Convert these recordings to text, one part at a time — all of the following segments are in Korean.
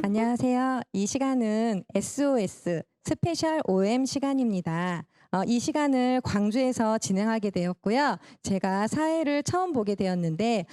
안녕하세요. 이 시간은 SOS 스페셜 OM 시간입니다. 이 시간을 광주에서 진행하게 되었고요. 제가 사회를 처음 보게 되었는데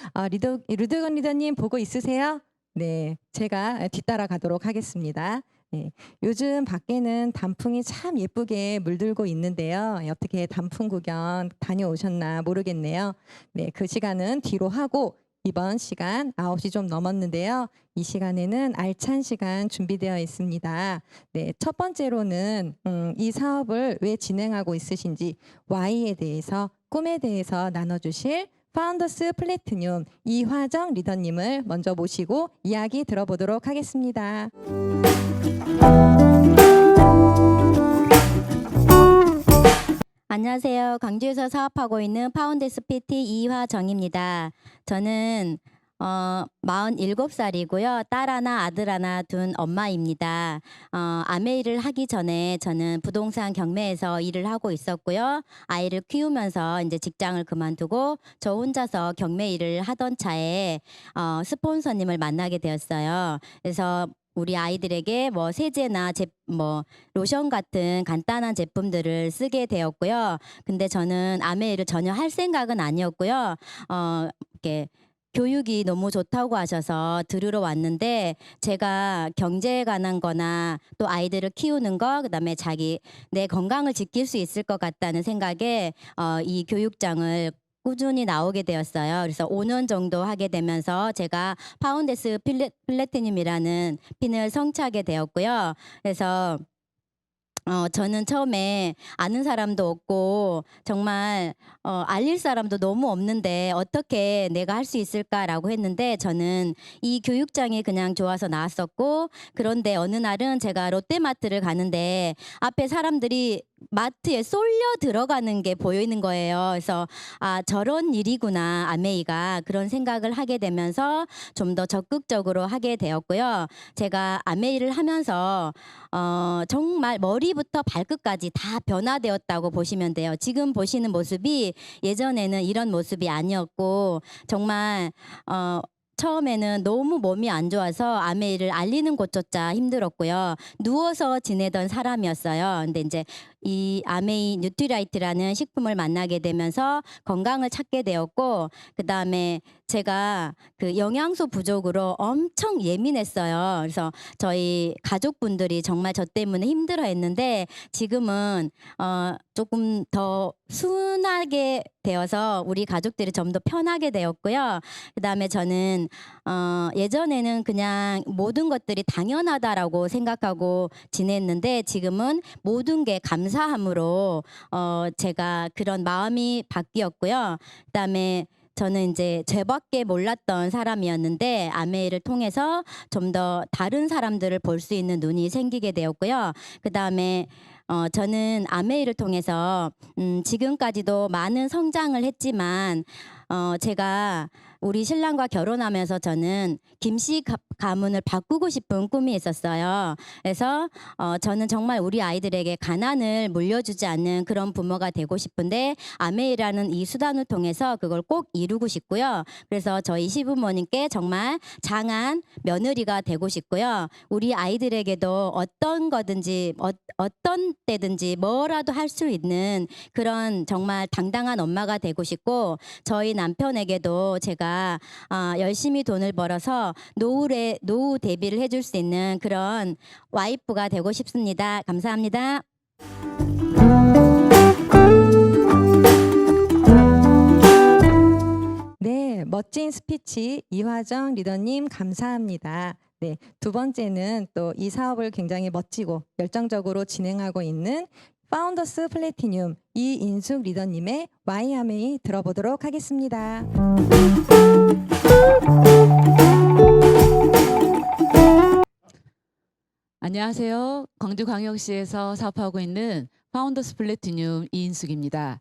르드건 리더님 보고 있으세요? 네, 제가 뒤따라 가도록 하겠습니다. 네, 요즘 밖에는 단풍이 참 예쁘게 물들고 있는데요. 어떻게 단풍 구경 다녀오셨나 모르겠네요. 네, 그 시간은 뒤로 하고 이번 시간 9시 좀 넘었는데요. 이 시간에는 알찬 시간 준비되어 있습니다. 네, 첫 번째로는 이 사업을 왜 진행하고 있으신지 Y에 대해서, 꿈에 대해서 나눠주실 파운더스 플래티늄 이화정 리더님을 먼저 모시고 이야기 들어보도록 하겠습니다. 안녕하세요. 광주에서 사업하고 있는 파운더스 PT 이화정입니다. 저는 47살이고요. 딸 하나, 아들 하나 둔 엄마입니다. 아메 일을 하기 전에 저는 부동산 경매에서 일을 하고 있었고요. 아이를 키우면서 이제 직장을 그만두고 저 혼자서 경매 일을 하던 차에 스폰서님을 만나게 되었어요. 그래서 우리 아이들에게 뭐 세제나 뭐 로션 같은 간단한 제품들을 쓰게 되었고요. 근데 저는 아메이를 전혀 할 생각은 아니었고요. 이렇게 교육이 너무 좋다고 하셔서 들으러 왔는데 제가 경제에 관한 거나 또 아이들을 키우는 거 그다음에 내 건강을 지킬 수 있을 것 같다는 생각에 이 교육장을 꾸준히 나오게 되었어요. 그래서 5년 정도 하게 되면서 제가 파운더스 플래티늄이라는 핀을 성취하게 되었고요. 그래서 저는 처음에 아는 사람도 없고 정말 알릴 사람도 너무 없는데 어떻게 내가 할 수 있을까라고 했는데 저는 이 교육장이 그냥 좋아서 나왔었고, 그런데 어느 날은 제가 롯데마트를 가는데 앞에 사람들이 마트에 쏠려 들어가는 게 보이는 거예요. 그래서 저런 일이구나 아메이가, 그런 생각을 하게 되면서 좀 더 적극적으로 하게 되었고요. 제가 아메이를 하면서 정말 머리부터 발끝까지 다 변화되었다고 보시면 돼요. 지금 보시는 모습이 예전에는 이런 모습이 아니었고 정말 처음에는 너무 몸이 안 좋아서 아메이를 알리는 곳조차 힘들었고요. 누워서 지내던 사람이었어요. 근데 이제 이 아메이 뉴트라이트라는 식품을 만나게 되면서 건강을 찾게 되었고, 그 다음에 제가 그 영양소 부족으로 엄청 예민했어요. 그래서 저희 가족분들이 정말 저 때문에 힘들어했는데 지금은 조금 더 순하게 되어서 우리 가족들이 좀 더 편하게 되었고요. 그 다음에 저는 예전에는 그냥 모든 것들이 당연하다라고 생각하고 지냈는데 지금은 모든 게 감사함으로 제가 그런 마음이 바뀌었고요. 그 다음에 저는 이제 죄밖에 몰랐던 사람이었는데 아메이를 통해서 좀 더 다른 사람들을 볼 수 있는 눈이 생기게 되었고요. 그 다음에 저는 아메이를 통해서 지금까지도 많은 성장을 했지만 제가 우리 신랑과 결혼하면서 저는 김씨 가문을 바꾸고 싶은 꿈이 있었어요. 그래서 저는 정말 우리 아이들에게 가난을 물려주지 않는 그런 부모가 되고 싶은데 아메이라는 이 수단을 통해서 그걸 꼭 이루고 싶고요. 그래서 저희 시부모님께 정말 장한 며느리가 되고 싶고요. 우리 아이들에게도 어떤 거든지 어떤 때든지 뭐라도 할 수 있는 그런 정말 당당한 엄마가 되고 싶고, 저희 남편에게도 제가 열심히 돈을 벌어서 노후 대비를 해줄 수 있는 그런 와이프가 되고 싶습니다. 감사합니다. 네, 멋진 스피치 이화정 리더님 감사합니다. 네, 두 번째는 또 이 사업을 굉장히 멋지고 열정적으로 진행하고 있는 파운더스 플래티늄 이인숙 리더님의 와이아메이 들어보도록 하겠습니다. 안녕하세요. 광주광역시에서 사업하고 있는 파운더스 플래티늄 이인숙입니다.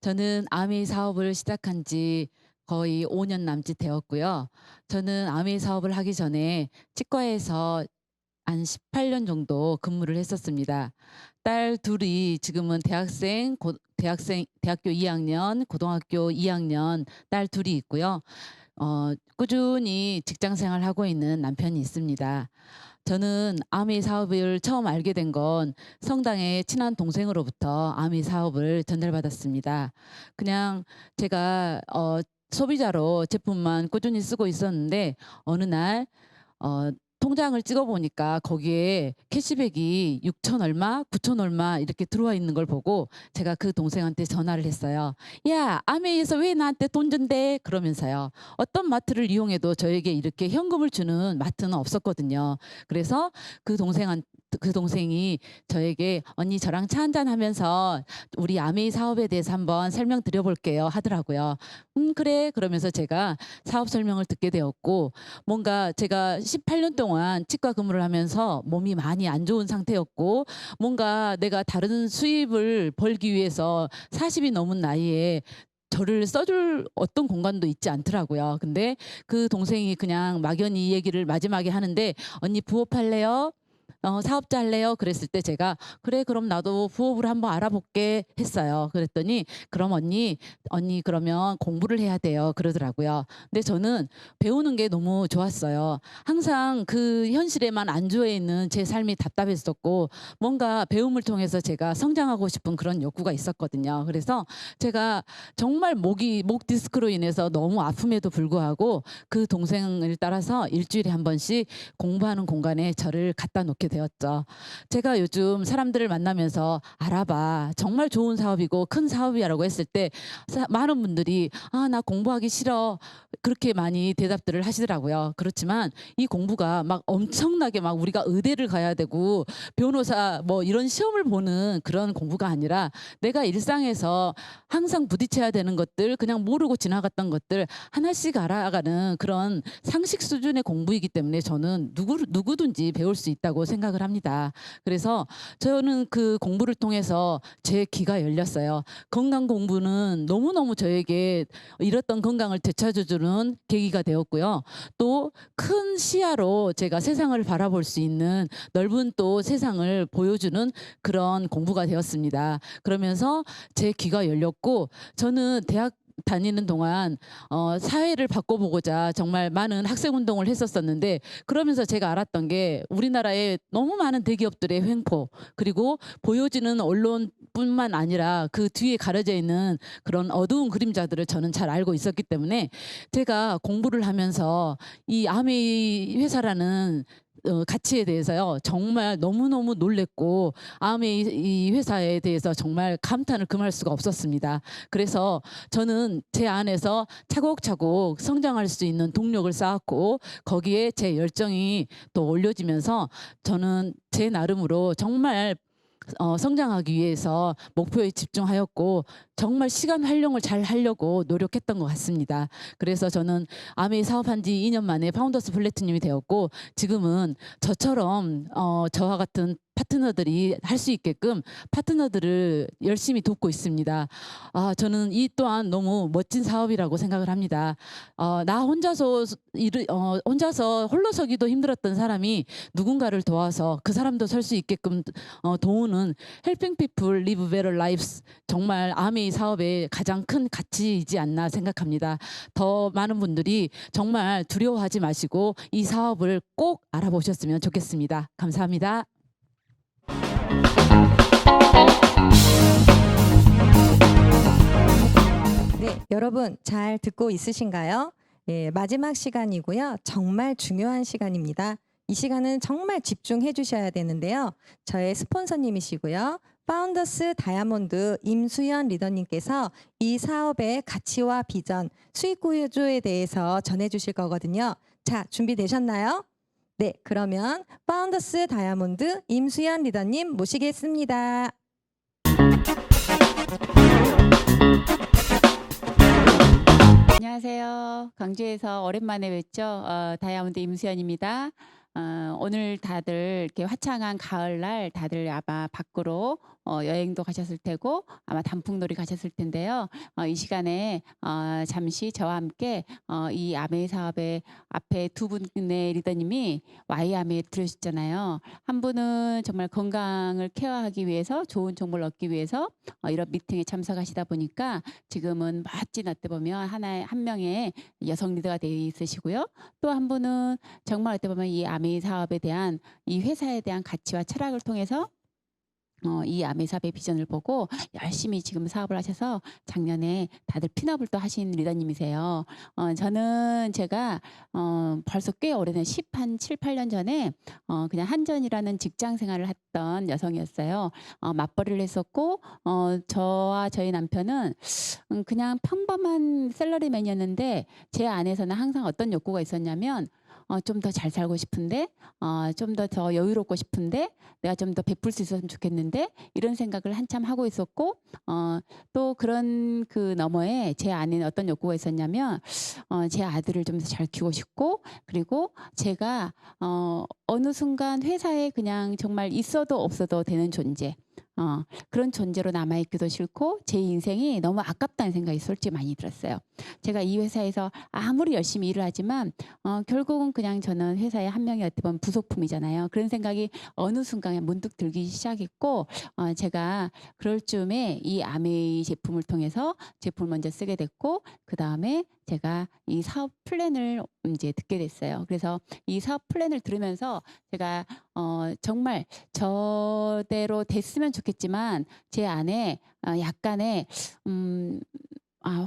저는 아메이 사업을 시작한 지 거의 5년 남짓 되었고요. 저는 아메이 사업을 하기 전에 치과에서 한 18년 정도 근무를 했었습니다. 딸 둘이 지금은 대학교 2학년, 고등학교 2학년 딸 둘이 있고요. 꾸준히 직장 생활하고 있는 남편이 있습니다. 저는 아미 사업을 처음 알게 된 건 성당의 친한 동생으로부터 아미 사업을 전달받았습니다. 그냥 제가 소비자로 제품만 꾸준히 쓰고 있었는데 어느 날 통장을 찍어 보니까 거기에 캐시백이 6천 얼마, 9천 얼마 이렇게 들어와 있는 걸 보고 제가 그 동생한테 전화를 했어요. 야, 아메이에서 왜 나한테 돈 준대? 그러면서요. 어떤 마트를 이용해도 저에게 이렇게 현금을 주는 마트는 없었거든요. 그래서 그 동생이 저에게 언니 저랑 차 한잔 하면서 우리 아메이 사업에 대해서 한번 설명드려 볼게요 하더라고요. 그래 그러면서 제가 사업 설명을 듣게 되었고 뭔가 제가 18년 동안 치과 근무를 하면서 몸이 많이 안 좋은 상태였고 뭔가 내가 다른 수입을 벌기 위해서 40이 넘은 나이에 저를 써줄 어떤 공간도 있지 않더라고요. 근데 그 동생이 그냥 막연히 이 얘기를 마지막에 하는데 언니 부업할래요? 사업자 할래요? 그랬을 때 제가 그래 그럼 나도 부업을 한번 알아볼게 했어요. 그랬더니 그럼 언니 그러면 공부를 해야 돼요 그러더라고요. 근데 저는 배우는 게 너무 좋았어요. 항상 그 현실에만 안주해 있는 제 삶이 답답했었고 뭔가 배움을 통해서 제가 성장하고 싶은 그런 욕구가 있었거든요. 그래서 제가 정말 목 디스크로 인해서 너무 아픔에도 불구하고 그 동생을 따라서 일주일에 한 번씩 공부하는 공간에 저를 갖다 놓게 되었죠. 제가 요즘 사람들을 만나면서 알아봐 정말 좋은 사업이고 큰 사업이라고 했을 때 많은 분들이 나 공부하기 싫어 그렇게 많이 대답들을 하시더라고요. 그렇지만 이 공부가 막 엄청나게 막 우리가 의대를 가야 되고 변호사 뭐 이런 시험을 보는 그런 공부가 아니라 내가 일상에서 항상 부딪혀야 되는 것들 그냥 모르고 지나갔던 것들 하나씩 알아가는 그런 상식 수준의 공부이기 때문에 저는 누구든지 배울 수 있다고 생각을 합니다. 그래서 저는 그 공부를 통해서 제 귀가 열렸어요. 건강 공부는 너무너무 저에게 잃었던 건강을 되찾아주는 계기가 되었고요. 또 큰 시야로 제가 세상을 바라볼 수 있는 넓은 또 세상을 보여주는 그런 공부가 되었습니다. 그러면서 제 귀가 열렸고 저는 대학 다니는 동안 사회를 바꿔보고자 정말 많은 학생 운동을 했었었는데 그러면서 제가 알았던 게 우리나라에 너무 많은 대기업들의 횡포 그리고 보여지는 언론뿐만 아니라 그 뒤에 가려져 있는 그런 어두운 그림자들을 저는 잘 알고 있었기 때문에 제가 공부를 하면서 이 아메이 회사라는 가치에 대해서요 정말 너무너무 놀랬고 아메이 이 회사에 대해서 정말 감탄을 금할 수가 없었습니다. 그래서 저는 제 안에서 차곡차곡 성장할 수 있는 동력을 쌓았고 거기에 제 열정이 또 올려지면서 저는 제 나름으로 정말 성장하기 위해서 목표에 집중하였고 정말 시간 활용을 잘 하려고 노력했던 것 같습니다. 그래서 저는 아메이 사업한 지 2년 만에 파운더스 플래티늄이 되었고 지금은 저처럼 저와 같은 파트너들이 할 수 있게끔 파트너들을 열심히 돕고 있습니다. 저는 이 또한 너무 멋진 사업이라고 생각을 합니다. 나 혼자서 홀로 서기도 힘들었던 사람이 누군가를 도와서 그 사람도 설 수 있게끔 도우는 Helping People Live Better Lives 정말 아메이 사업의 가장 큰 가치이지 않나 생각합니다. 더 많은 분들이 정말 두려워하지 마시고 이 사업을 꼭 알아보셨으면 좋겠습니다. 감사합니다. 네, 여러분 잘 듣고 있으신가요? 예, 마지막 시간이고요. 정말 중요한 시간입니다. 이 시간은 정말 집중해 주셔야 되는데요. 저의 스폰서님이시고요. 파운더스 다이아몬드 임수연 리더님께서 이 사업의 가치와 비전, 수익 구조에 대해서 전해 주실 거거든요. 자, 준비되셨나요? 네, 그러면 파운더스 다이아몬드 임수연 리더님 모시겠습니다. 안녕하세요. 광주에서 오랜만에 뵙죠. 다이아몬드 임수연입니다. 오늘 다들 이렇게 화창한 가을날 다들 아마 밖으로 여행도 가셨을 테고 아마 단풍놀이 가셨을 텐데요. 이 시간에 잠시 저와 함께 이 아메이 사업의 앞에 두 분의 리더님이 Y 아메이 들으셨잖아요. 한 분은 정말 건강을 케어하기 위해서 좋은 정보를 얻기 위해서 이런 미팅에 참석하시다 보니까 지금은 멋진 어떻게 보면 한 명의 여성 리더가 되어 있으시고요. 또 한 분은 정말 어떻게 보면 이 아메이 사업에 대한 이 회사에 대한 가치와 철학을 통해서 이 아메이 사업의 비전을 보고 열심히 지금 사업을 하셔서 작년에 다들 핀업을 또 하신 리더님이세요. 저는 제가 벌써 꽤 오래된 7, 8년 전에 그냥 한전이라는 직장 생활을 했던 여성이었어요. 맞벌이를 했었고 저와 저희 남편은 그냥 평범한 샐러리맨이었는데 제 안에서는 항상 어떤 욕구가 있었냐면 좀 더 잘 살고 싶은데 좀 더 여유롭고 싶은데 내가 좀 더 베풀 수 있었으면 좋겠는데 이런 생각을 한참 하고 있었고 또 그런 그 너머에 제 안에 어떤 욕구가 있었냐면 제 아들을 좀 더 잘 키우고 싶고 그리고 제가 어느 순간 회사에 그냥 정말 있어도 없어도 되는 존재 그런 존재로 남아있기도 싫고 제 인생이 너무 아깝다는 생각이 솔직히 많이 들었어요. 제가 이 회사에서 아무리 열심히 일을 하지만 결국은 그냥 저는 회사의 한 명의 어떻게 보면 부속품이잖아요. 그런 생각이 어느 순간에 문득 들기 시작했고 제가 그럴 즈음에 이 아메이 제품을 통해서 제품을 먼저 쓰게 됐고 그 다음에 제가 이 사업 플랜을 이제 듣게 됐어요. 그래서 이 사업 플랜을 들으면서 제가 정말 저대로 됐으면 좋겠지만 제 안에 약간의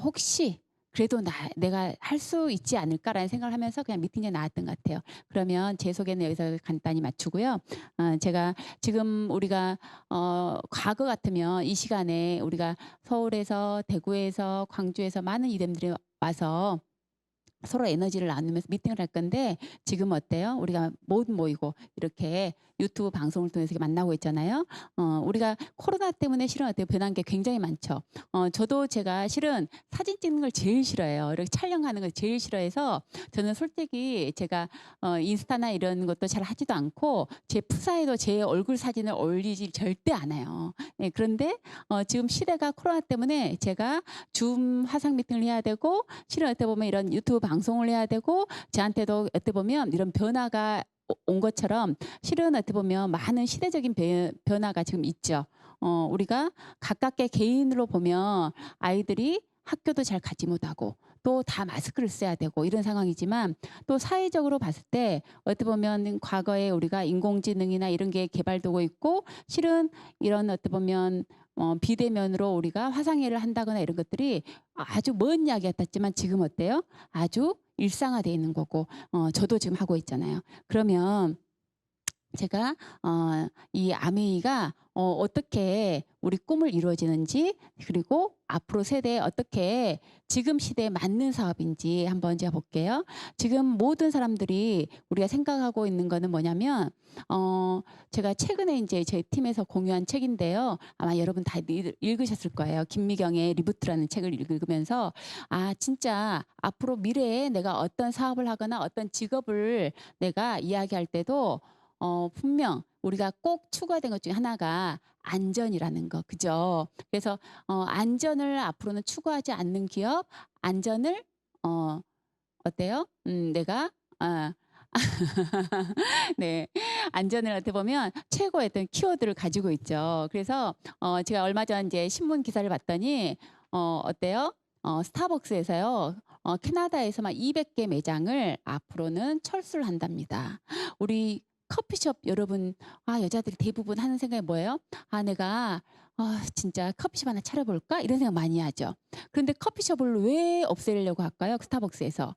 혹시 그래도 내가 할 수 있지 않을까라는 생각을 하면서 그냥 미팅에 나왔던 것 같아요. 그러면 제 소개는 여기서 간단히 마치고요. 제가 지금 우리가 과거 같으면 이 시간에 우리가 서울에서 대구에서 광주에서 많은 이름들이 와서 서로 에너지를 나누면서 미팅을 할 건데 지금 어때요? 우리가 못 모이고 이렇게 유튜브 방송을 통해서 이렇게 만나고 있잖아요. 우리가 코로나 때문에 실은 어떻게 변한 게 굉장히 많죠. 저도 제가 실은 사진 찍는 걸 제일 싫어해요. 이렇게 촬영하는 걸 제일 싫어해서 저는 솔직히 제가 인스타나 이런 것도 잘 하지도 않고 제 프사에도 제 얼굴 사진을 올리지 절대 않아요. 네, 그런데 지금 시대가 코로나 때문에 제가 줌 화상 미팅을 해야 되고 실은 어떻게 보면 이런 유튜브 방송을 해야 되고 저한테도 어떻게 보면 이런 변화가 온 것처럼 실은 어떻게 보면 많은 시대적인 변화가 지금 있죠. 우리가 가깝게 개인으로 보면 아이들이 학교도 잘 가지 못하고 또 다 마스크를 써야 되고 이런 상황이지만 또 사회적으로 봤을 때 어떻게 보면 과거에 우리가 인공지능이나 이런 게 개발되고 있고 실은 이런 어떻게 보면 비대면으로 우리가 화상회의를 한다거나 이런 것들이 아주 먼 이야기 같았지만 지금 어때요? 아주 일상화되어 있는 거고 저도 지금 하고 있잖아요. 그러면 제가 이 아메이가 어떻게 우리 꿈을 이루어지는지 그리고 앞으로 세대에 어떻게 지금 시대에 맞는 사업인지 한번 제가 볼게요. 지금 모든 사람들이 우리가 생각하고 있는 거는 뭐냐면 제가 최근에 이제 저희 팀에서 공유한 책인데요. 아마 여러분 다 읽으셨을 거예요. 김미경의 리부트라는 책을 읽으면서 진짜 앞으로 미래에 내가 어떤 사업을 하거나 어떤 직업을 내가 이야기할 때도 분명 우리가 꼭 추가된 것 중에 하나가 안전이라는 거, 그죠? 그래서 안전을 앞으로는 추구하지 않는 기업, 안전을 어때요? 내가 네, 안전을 어떻게 보면 최고의 어떤 키워드를 가지고 있죠. 그래서 제가 얼마 전 이제 신문 기사를 봤더니 어때요? 스타벅스에서요. 캐나다에서만 200개 매장을 앞으로는 철수를 한답니다. 우리 커피숍 여러분, 여자들이 대부분 하는 생각이 뭐예요? 내가 진짜 커피숍 하나 차려볼까? 이런 생각 많이 하죠. 그런데 커피숍을 왜 없애려고 할까요? 스타벅스에서.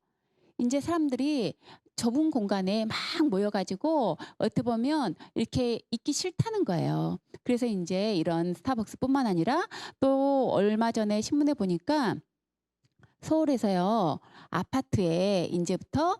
이제 사람들이 좁은 공간에 막 모여가지고 어떻게 보면 이렇게 있기 싫다는 거예요. 그래서 이제 이런 스타벅스뿐만 아니라 또 얼마 전에 신문에 보니까 서울에서요 아파트에 이제부터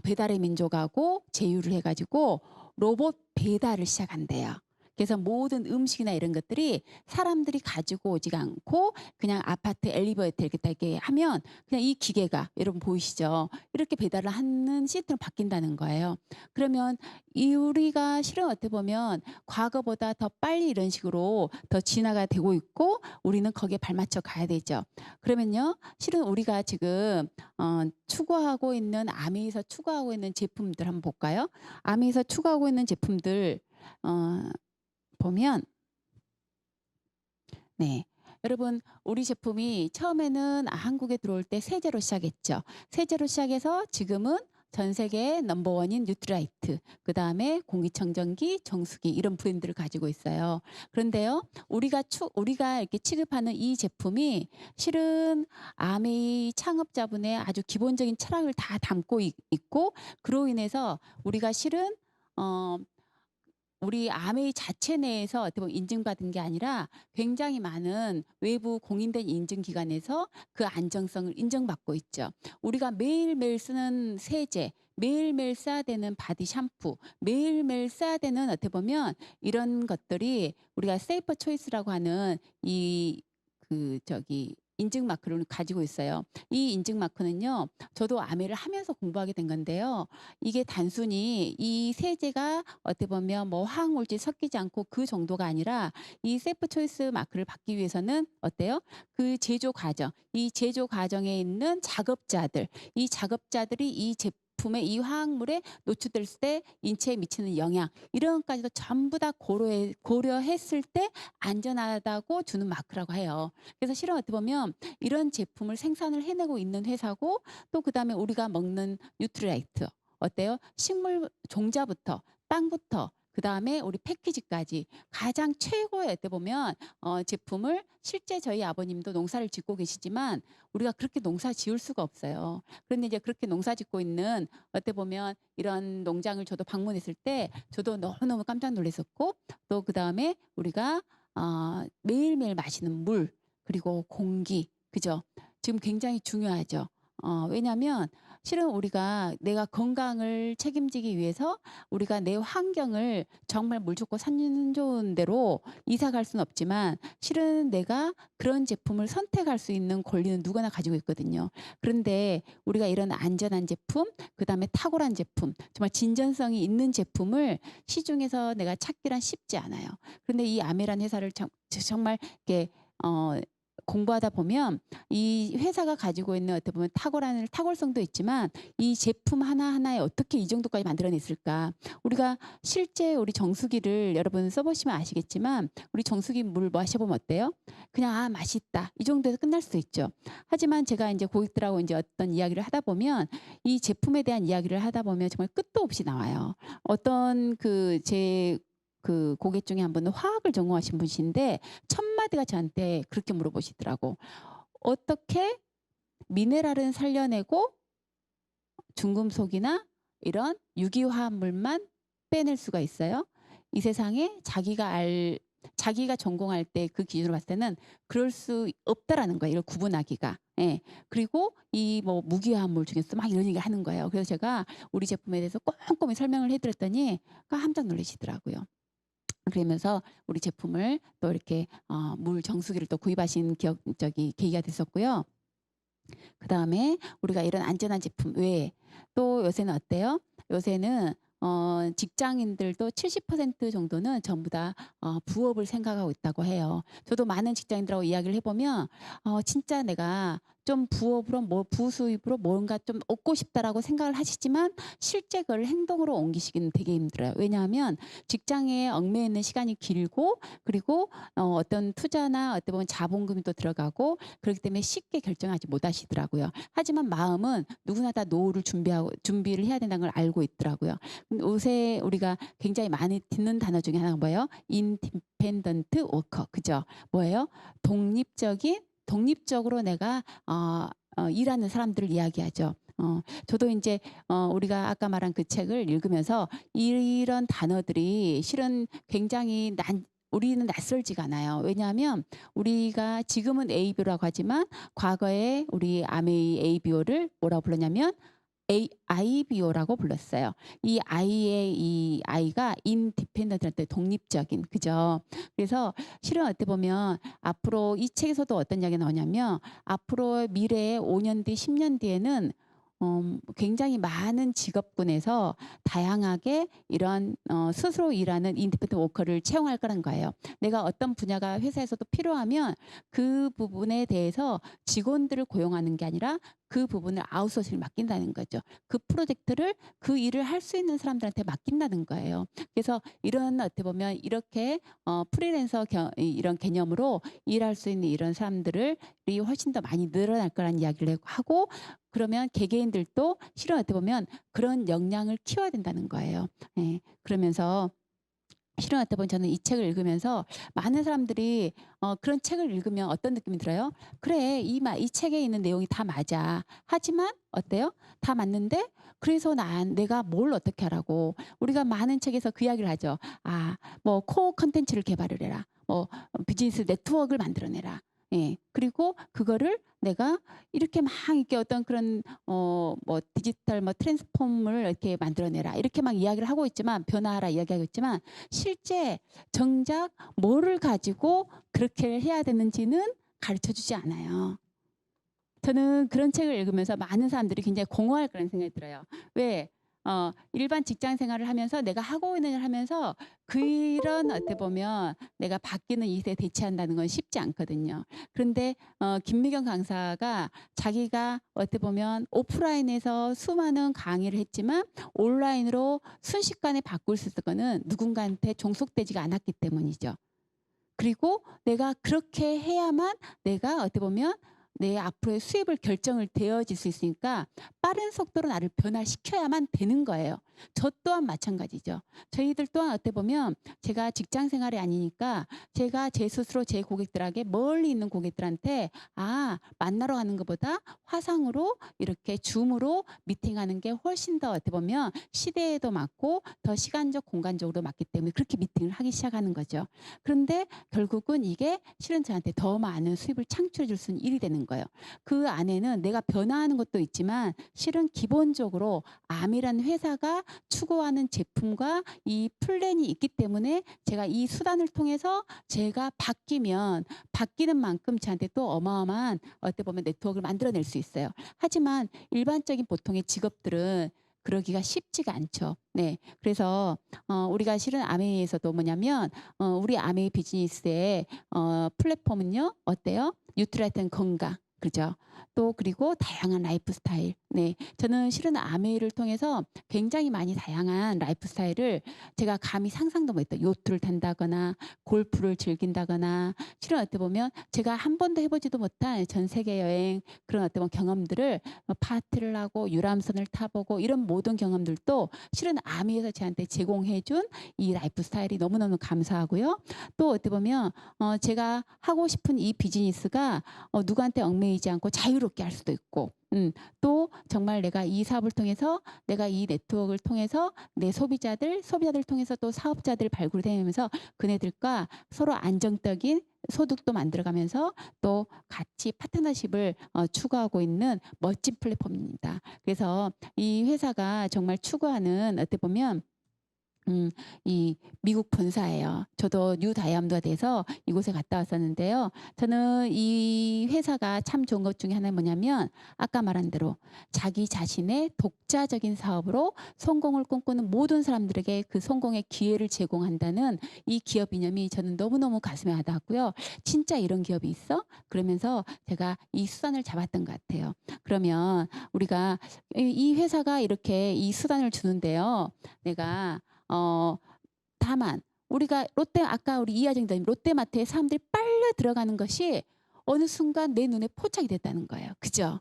배달의 민족하고 제휴를 해가지고 로봇 배달을 시작한대요. 그래서 모든 음식이나 이런 것들이 사람들이 가지고 오지가 않고 그냥 아파트 엘리베이터 이렇게 딱 이렇게 하면 그냥 이 기계가 여러분 보이시죠? 이렇게 배달을 하는 시스템으로 바뀐다는 거예요. 그러면 이 우리가 실은 어떻게 보면 과거보다 더 빨리 이런 식으로 더 진화가 되고 있고 우리는 거기에 발맞춰 가야 되죠. 그러면요, 실은 우리가 지금 추구하고 있는 아미에서 추구하고 있는 제품들 한번 볼까요? 아미에서 추구하고 있는 제품들 보면 네. 여러분, 우리 제품이 처음에는 한국에 들어올 때 세제로 시작했죠. 세제로 시작해서 지금은 전 세계 넘버원인 뉴트라이트, 그 다음에 공기청정기, 정수기 이런 브랜드를 가지고 있어요. 그런데요, 우리가 이렇게 취급하는 이 제품이 실은 아메이 창업자분의 아주 기본적인 철학을 다 담고 있고, 그로 인해서 우리가 실은 우리 아메이 자체 내에서 어떻게 보면 인증받은 게 아니라 굉장히 많은 외부 공인된 인증기관에서 그 안정성을 인정받고 있죠. 우리가 매일매일 쓰는 세제, 매일매일 써야 되는 바디 샴푸, 매일매일 써야 되는 어떻게 보면 이런 것들이 우리가 세이퍼 초이스라고 하는 인증 마크를 가지고 있어요. 이 인증 마크는요, 저도 아메를 하면서 공부하게 된 건데요. 이게 단순히 이 세제가 어떻게 보면 뭐 화학물질 섞이지 않고 그 정도가 아니라 이 세이프 초이스 마크를 받기 위해서는 어때요? 그 제조 과정, 이 제조 과정에 있는 작업자들, 이 작업자들이 이 제품의 이 화학물에 노출됐을 때 인체에 미치는 영향 이런 것까지도 전부 다 고려했을 때 안전하다고 주는 마크라고 해요. 그래서 실은 어떻게 보면 이런 제품을 생산을 해내고 있는 회사고 또 그다음에 우리가 먹는 뉴트라이트 어때요? 식물 종자부터 땅부터 그다음에 우리 패키지까지 가장 최고의 어떻게 보면 제품을 실제 저희 아버님도 농사를 짓고 계시지만 우리가 그렇게 농사 지을 수가 없어요. 그런데 이제 그렇게 농사 짓고 있는 어떻게 보면 이런 농장을 저도 방문했을 때 저도 너무너무 깜짝 놀랐었고 또 그다음에 우리가 매일매일 마시는 물 그리고 공기 그죠? 지금 굉장히 중요하죠. 왜냐하면 실은 우리가 내가 건강을 책임지기 위해서 우리가 내 환경을 정말 물 좋고 산 좋은 데로 이사 갈 수는 없지만 실은 내가 그런 제품을 선택할 수 있는 권리는 누구나 가지고 있거든요. 그런데 우리가 이런 안전한 제품, 그다음에 탁월한 제품, 정말 진전성이 있는 제품을 시중에서 내가 찾기란 쉽지 않아요. 그런데 이 아메란 회사를 정말 이렇게 공부하다 보면 이 회사가 가지고 있는 어떻게 보면 탁월성도 있지만 이 제품 하나하나에 어떻게 이 정도까지 만들어냈을까. 우리가 실제 우리 정수기를 여러분 써보시면 아시겠지만 우리 정수기 물 마셔보면 어때요? 그냥 맛있다. 이 정도에서 끝날 수도 있죠. 하지만 제가 이제 고객들하고 이제 어떤 이야기를 하다 보면 이 제품에 대한 이야기를 하다 보면 정말 끝도 없이 나와요. 어떤 그 고객 중에 한 분은 화학을 전공하신 분이신데 첫 마디가 저한테 그렇게 물어보시더라고. 어떻게 미네랄은 살려내고 중금속이나 이런 유기화합물만 빼낼 수가 있어요? 이 세상에 자기가 전공할 때 그 기준으로 봤을 때는 그럴 수 없다라는 거예요. 이걸 구분하기가. 예. 그리고 이 뭐 무기화합물 중에서 막 이런 얘기 하는 거예요. 그래서 제가 우리 제품에 대해서 꼼꼼히 설명을 해드렸더니 깜짝 놀라시더라고요. 그러면서 우리 제품을 또 이렇게 물 정수기를 또 구입하신 계기가 됐었고요. 그 다음에 우리가 이런 안전한 제품 외에 또 요새는 어때요? 요새는 직장인들도 70% 정도는 전부 다 부업을 생각하고 있다고 해요. 저도 많은 직장인들하고 이야기를 해보면 진짜 내가 좀 부업으로 부수입으로 뭔가 좀 얻고 싶다라고 생각을 하시지만 실제 그걸 행동으로 옮기시기는 되게 힘들어요. 왜냐하면 직장에 얽매여 있는 시간이 길고 그리고 어떤 투자나 어떻게 보면 자본금이 또 들어가고 그렇기 때문에 쉽게 결정하지 못하시더라고요. 하지만 마음은 누구나 다 노후를 준비를 해야 된다는 걸 알고 있더라고요. 요새 우리가 굉장히 많이 듣는 단어 중에 하나가 뭐예요? 인디펜던트 워커. 그죠? 뭐예요? 독립적으로 내가 일하는 사람들을 이야기하죠. 저도 이제 우리가 아까 말한 그 책을 읽으면서 이런 단어들이 실은 굉장히 우리는 낯설지가 않아요. 왜냐하면 우리가 지금은 ABO라고 하지만 과거에 우리 아메이 ABO를 뭐라고 불렀냐면 IBO라고 불렀어요. 이 I의 이 I가 인디펜던트한테 독립적인, 그죠? 그래서 실은 어떻게 보면 앞으로 이 책에서도 어떤 이야기가 나오냐면 앞으로 미래에 5년 뒤, 10년 뒤에는 굉장히 많은 직업군에서 다양하게 이런 스스로 일하는 인디펜던트 워커를 채용할 거란 거예요. 내가 어떤 분야가 회사에서도 필요하면 그 부분에 대해서 직원들을 고용하는 게 아니라 그 부분을 아웃소싱을 맡긴다는 거죠. 그 프로젝트를 그 일을 할 수 있는 사람들한테 맡긴다는 거예요. 그래서 이런 어떻게 보면 이렇게 프리랜서 이런 개념으로 일할 수 있는 이런 사람들이 훨씬 더 많이 늘어날 거라는 이야기를 하고 그러면 개개인들도 실은 어떻게 보면 그런 역량을 키워야 된다는 거예요. 예, 그러면서 실은 어떻게 보면 저는 이 책을 읽으면서 많은 사람들이 그런 책을 읽으면 어떤 느낌이 들어요? 그래, 이 책에 있는 내용이 다 맞아. 하지만 어때요? 다 맞는데 그래서 내가 뭘 어떻게 하라고. 우리가 많은 책에서 그 이야기를 하죠. 아, 뭐 코어 컨텐츠를 개발을 해라. 뭐 비즈니스 네트워크를 만들어내라. 예, 그리고 그거를 내가 이렇게 막 이렇게 어떤 그런 뭐 디지털 뭐 트랜스폼을 이렇게 만들어내라. 이렇게 막 이야기를 하고 있지만 변화하라 이야기하고 있지만 실제 정작 뭐를 가지고 그렇게 해야 되는지는 가르쳐 주지 않아요. 저는 그런 책을 읽으면서 많은 사람들이 굉장히 공허할 거라는 생각이 들어요. 왜? 일반 직장 생활을 하면서 내가 하고 있는 일을 하면서 그런 어떻게 보면 내가 바뀌는 이세에 대처한다는 건 쉽지 않거든요. 그런데 김미경 강사가 자기가 어떻게 보면 오프라인에서 수많은 강의를 했지만 온라인으로 순식간에 바꿀 수 있을 거는 누군가한테 종속되지가 않았기 때문이죠. 그리고 내가 그렇게 해야만 내가 어떻게 보면 내 앞으로의 수입을 결정을 되어질 수 있으니까 빠른 속도로 나를 변화시켜야만 되는 거예요. 저 또한 마찬가지죠. 저희들 또한 어떻게 보면 제가 직장 생활이 아니니까 제가 제 스스로 제 고객들에게 멀리 있는 고객들한테 만나러 가는 것보다 화상으로 이렇게 줌으로 미팅하는 게 훨씬 더 어떻게 보면 시대에도 맞고 더 시간적 공간적으로 맞기 때문에 그렇게 미팅을 하기 시작하는 거죠. 그런데 결국은 이게 실은 저한테 더 많은 수입을 창출해 줄 수 있는 일이 되는 거예요. 그 안에는 내가 변화하는 것도 있지만 실은 기본적으로 암이라는 회사가 추구하는 제품과 이 플랜이 있기 때문에 제가 이 수단을 통해서 제가 바뀌면 바뀌는 만큼 저한테 또 어마어마한 어떻게 보면 네트워크를 만들어낼 수 있어요. 하지만 일반적인 보통의 직업들은 그러기가 쉽지가 않죠. 네, 그래서 우리가 실은 아메이에서도 뭐냐면 우리 아메이 비즈니스의 플랫폼은요 어때요? 뉴트럴한 건강, 그죠? 또 그리고 다양한 라이프 스타일. 네, 저는 실은 아메이를 통해서 굉장히 많이 다양한 라이프 스타일을 제가 감히 상상도 못했던 요트를 탄다거나 골프를 즐긴다거나 실은 어떻게 보면 제가 한 번도 해보지도 못한 전 세계 여행 그런 어떤 경험들을 파티를 하고 유람선을 타보고 이런 모든 경험들도 실은 아미에서 저한테 제공해준 이 라이프 스타일이 너무너무 감사하고요. 또 어떻게 보면 제가 하고 싶은 이 비즈니스가 누구한테 얽매이지 않고 자유롭게 할 수도 있고 또 정말 내가 이 사업을 통해서 내가 이 네트워크를 통해서 내 소비자들 통해서 또 사업자들 발굴되면서 그네들과 서로 안정적인 소득도 만들어가면서 또 같이 파트너십을 추구하고 있는 멋진 플랫폼입니다. 그래서 이 회사가 정말 추구하는 어떻게 보면 이 미국 본사예요. 저도 뉴 다이아몬드가 돼서 이곳에 갔다 왔었는데요. 저는 이 회사가 참 좋은 것 중에 하나는 뭐냐면 아까 말한 대로 자기 자신의 독자적인 사업으로 성공을 꿈꾸는 모든 사람들에게 그 성공의 기회를 제공한다는 이 기업 이념이 저는 너무너무 가슴에 와닿았고요. 진짜 이런 기업이 있어? 그러면서 제가 이 수단을 잡았던 것 같아요. 그러면 우리가 이 회사가 이렇게 이 수단을 주는데요. 내가 다만 우리가 아까 우리 이하정자님 롯데마트에 사람들이 빨려 들어가는 것이 어느 순간 내 눈에 포착이 됐다는 거예요. 그죠?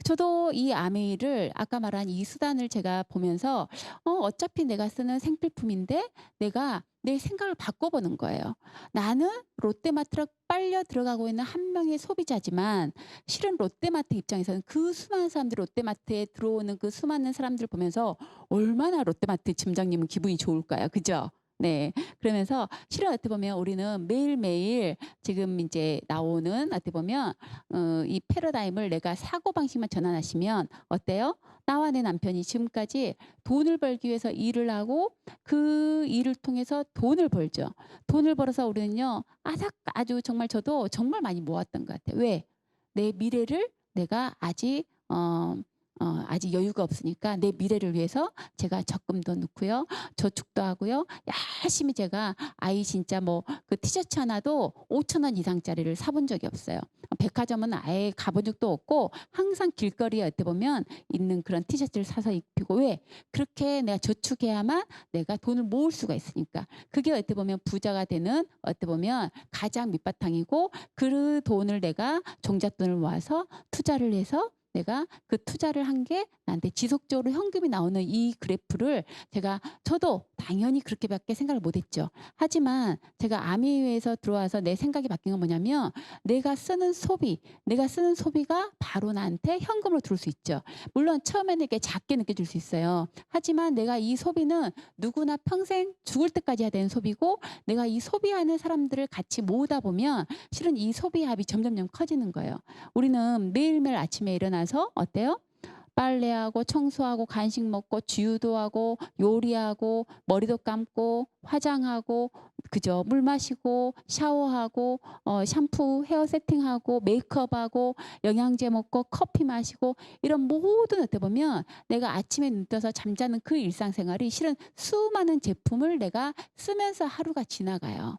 저도 이 아메이를 아까 말한 이 수단을 제가 보면서 어차피 내가 쓰는 생필품인데 내가 내 생각을 바꿔보는 거예요. 나는 롯데마트로 빨려 들어가고 있는 한 명의 소비자지만 실은 롯데마트 입장에서는 그 수많은 사람들이 롯데마트에 들어오는 그 수많은 사람들을 보면서 얼마나 롯데마트 점장님은 기분이 좋을까요? 그죠? 네. 그러면서 실은 어떻게 보면 우리는 매일매일 지금 이제 나오는 어떻게 보면 이 패러다임을 내가 사고방식만 전환하시면 어때요? 나와 내 남편이 지금까지 돈을 벌기 위해서 일을 하고 그 일을 통해서 돈을 벌죠. 돈을 벌어서 우리는요. 아주 정말 저도 정말 많이 모았던 것 같아요. 왜? 내 미래를 내가 아직 여유가 없으니까 내 미래를 위해서 제가 적금도 넣고요. 저축도 하고요. 열심히 제가 아이 진짜 뭐 그 티셔츠 하나도 5천 원 이상짜리를 사본 적이 없어요. 백화점은 아예 가본 적도 없고 항상 길거리에 어떻게 보면 있는 그런 티셔츠를 사서 입히고 왜? 그렇게 내가 저축해야만 내가 돈을 모을 수가 있으니까. 그게 어떻게 보면 부자가 되는 어떻게 보면 가장 밑바탕이고 그 돈을 내가 종잣돈을 모아서 투자를 해서 내가 그 투자를 한 게 나한테 지속적으로 현금이 나오는 이 그래프를 저도 당연히 그렇게밖에 생각을 못했죠. 하지만 제가 아미회에서 들어와서 내 생각이 바뀐 건 뭐냐면 내가 쓰는 소비가 바로 나한테 현금으로 들어올 수 있죠. 물론 처음에는 이렇게 작게 느껴질 수 있어요. 하지만 내가 이 소비는 누구나 평생 죽을 때까지 해야 되는 소비고 내가 이 소비하는 사람들을 같이 모으다 보면 실은 이 소비합이 점점점 커지는 거예요. 우리는 매일매일 아침에 일어나서 어때요? 빨래하고 청소하고 간식 먹고 주유도 하고 요리하고 머리도 감고 화장하고 그죠? 물 마시고 샤워하고 샴푸 헤어 세팅하고 메이크업하고 영양제 먹고 커피 마시고 이런 모든 어떻게 보면 내가 아침에 눈 떠서 잠자는 그 일상생활이 실은 수많은 제품을 내가 쓰면서 하루가 지나가요.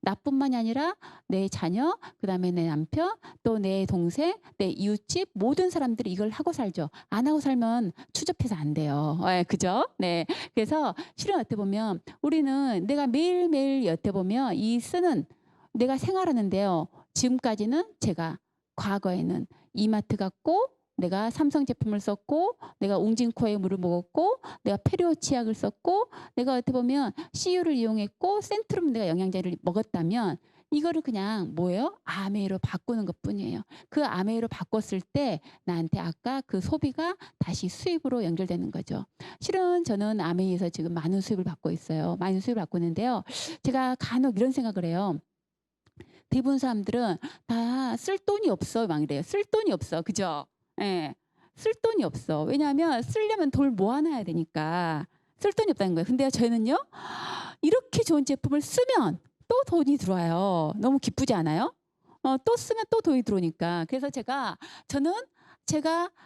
나뿐만이 아니라 내 자녀, 그다음에 내 남편, 또 내 동생, 내 이웃집 모든 사람들이 이걸 하고 살죠. 안 하고 살면 추접해서 안 돼요. 네, 그죠? 네. 그래서 실은 어떻게 보면 우리는 내가 매일매일 어떻게 보면 내가 생활하는데요. 지금까지는 제가 과거에는 이마트 갔고 내가 삼성 제품을 썼고 내가 웅진코에 물을 먹었고 내가 페리오 치약을 썼고 내가 어떻게 보면 CU를 이용했고 센트룸 내가 영양제를 먹었다면 이거를 그냥 뭐예요? 아메이로 바꾸는 것뿐이에요. 그 아메이로 바꿨을 때 나한테 아까 그 소비가 다시 수입으로 연결되는 거죠. 실은 저는 아메이에서 지금 많은 수입을 받고 있어요. 많은 수입을 받고 있는데요. 제가 간혹 이런 생각을 해요. 대부분 사람들은 다 쓸 돈이 없어 막 이래요. 쓸 돈이 없어. 그죠? 예. 쓸 돈이 없어. 왜냐하면 쓰려면 돈을 모아놔야 되니까 쓸 돈이 없다는 거예요. 근데 저희는요. 이렇게 좋은 제품을 쓰면 또 돈이 들어와요. 너무 기쁘지 않아요? 또 쓰면 또 돈이 들어오니까. 그래서 제가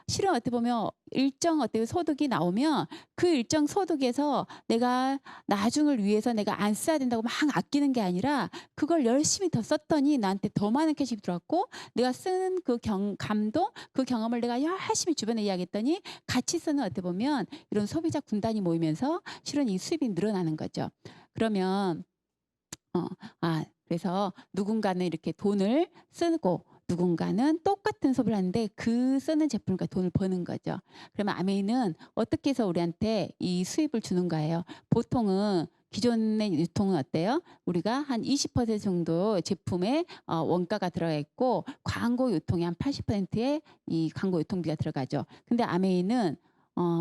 실은 어떻게 보면 일정 어떻게 소득이 나오면 그 일정 소득에서 내가 나중을 위해서 내가 안 써야 된다고 막 아끼는 게 아니라 그걸 열심히 더 썼더니 나한테 더 많은 캐시 들어왔고 내가 쓰는 그 감동, 그 경험을 내가 열심히 주변에 이야기했더니 같이 쓰는 어떻게 보면 이런 소비자 군단이 모이면서 실은 이 수입이 늘어나는 거죠. 그러면 그래서 누군가는 이렇게 돈을 쓰고 누군가는 똑같은 소비를 하는데 그 쓰는 제품과 돈을 버는 거죠. 그러면 아메이는 어떻게 해서 우리한테 이 수입을 주는가예요. 보통은 기존의 유통은 어때요? 우리가 한 20% 정도 제품에 원가가 들어가 있고 광고 유통이 한 80%의 이 광고 유통비가 들어가죠. 근데 아메이는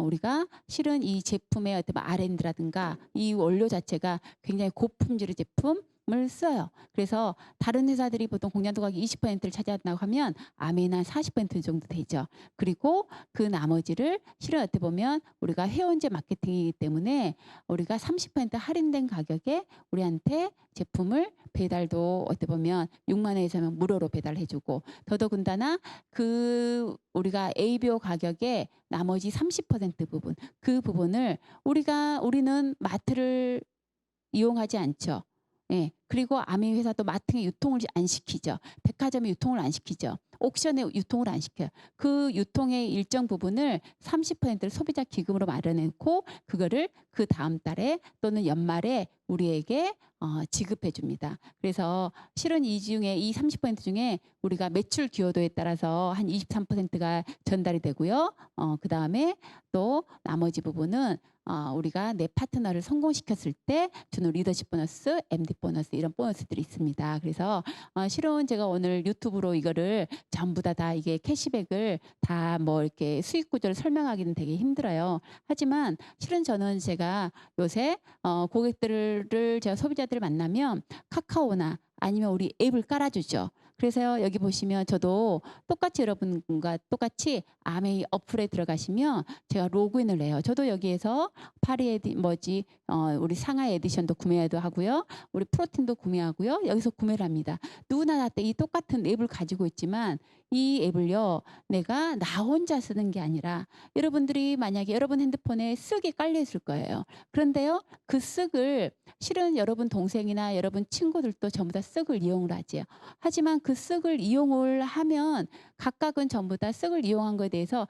우리가 실은 이 제품의 어떤 R&D라든가 이 원료 자체가 굉장히 고품질의 제품을 써요. 그래서 다른 회사들이 보통 공략도 가격 20%를 차지한다고 하면 아메이는 40% 정도 되죠. 그리고 그 나머지를 실은 어떻게 보면 우리가 회원제 마케팅이기 때문에 우리가 30% 할인된 가격에 우리한테 제품을 배달도 어떻게 보면 6만 원에서면 무료로 배달해주고 더더군다나 우리가 ABO 가격에 나머지 30% 부분 그 부분을 우리는 마트를 이용하지 않죠. 예. 그리고 아메이 회사도 마트에 유통을 안 시키죠. 백화점에 유통을 안 시키죠. 옥션에 유통을 안 시켜요. 그 유통의 일정 부분을 30%를 소비자 기금으로 마련해놓고 그거를 그 다음 달에 또는 연말에 우리에게 지급해 줍니다. 그래서 실은 이 30% 중에 우리가 매출 기여도에 따라서 한 23%가 전달이 되고요. 그 다음에 또 나머지 부분은 우리가 내 파트너를 성공시켰을 때 주는 리더십 보너스, MD 보너스 이런 보너스들이 있습니다. 그래서 실은 제가 오늘 유튜브로 이거를 전부 다 이게 캐시백을 다 뭐 이렇게 수익 구조를 설명하기는 되게 힘들어요. 하지만 실은 제가 요새 고객들을 앱을 제가 소비자들을 만나면 카카오나 아니면 우리 앱을 깔아주죠. 그래서 여기 보시면 저도 똑같이 여러분과 똑같이 아메이 어플에 들어가시면 제가 로그인을 해요. 저도 여기에서 우리 상하이 에디션도 구매도 하고요. 우리 프로틴도 구매하고요. 여기서 구매를 합니다. 누구나 다 이 똑같은 앱을 가지고 있지만 이 앱을요, 내가 나 혼자 쓰는 게 아니라 여러분들이 만약에 여러분 핸드폰에 쓱이 깔려 있을 거예요. 그런데요, 그 쓱을 실은 여러분 동생이나 여러분 친구들도 전부 다 쓱을 이용을 하지요. 하지만 그 쓱을 이용을 하면 각각은 전부 다 쓱을 이용한 것에 대해서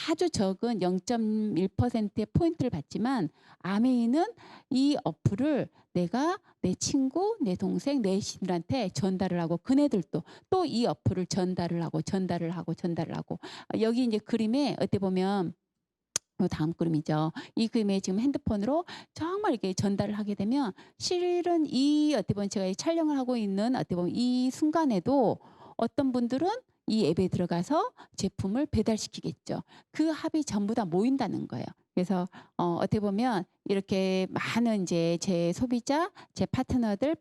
아주 적은 0.1%의 포인트를 받지만 아메이는 이 어플을 내가 내 친구, 내 동생, 내 신들한테 전달을 하고 그네들도 또 이 어플을 전달을 하고 여기 이제 그림에 어떻게 보면 다음 그림이죠. 이 그림에 지금 핸드폰으로 정말 이렇게 전달을 하게 되면 실은 이 어떻게 보면 제가 이 촬영을 하고 있는 어떻게 보면 이 순간에도 어떤 분들은 이 앱에 들어가서 제품을 배달시키겠죠. 그 합이 전부 다 모인다는 거예요. 그래서 어떻게 보면 이렇게 많은 이제 제 소비자, 제 파트너들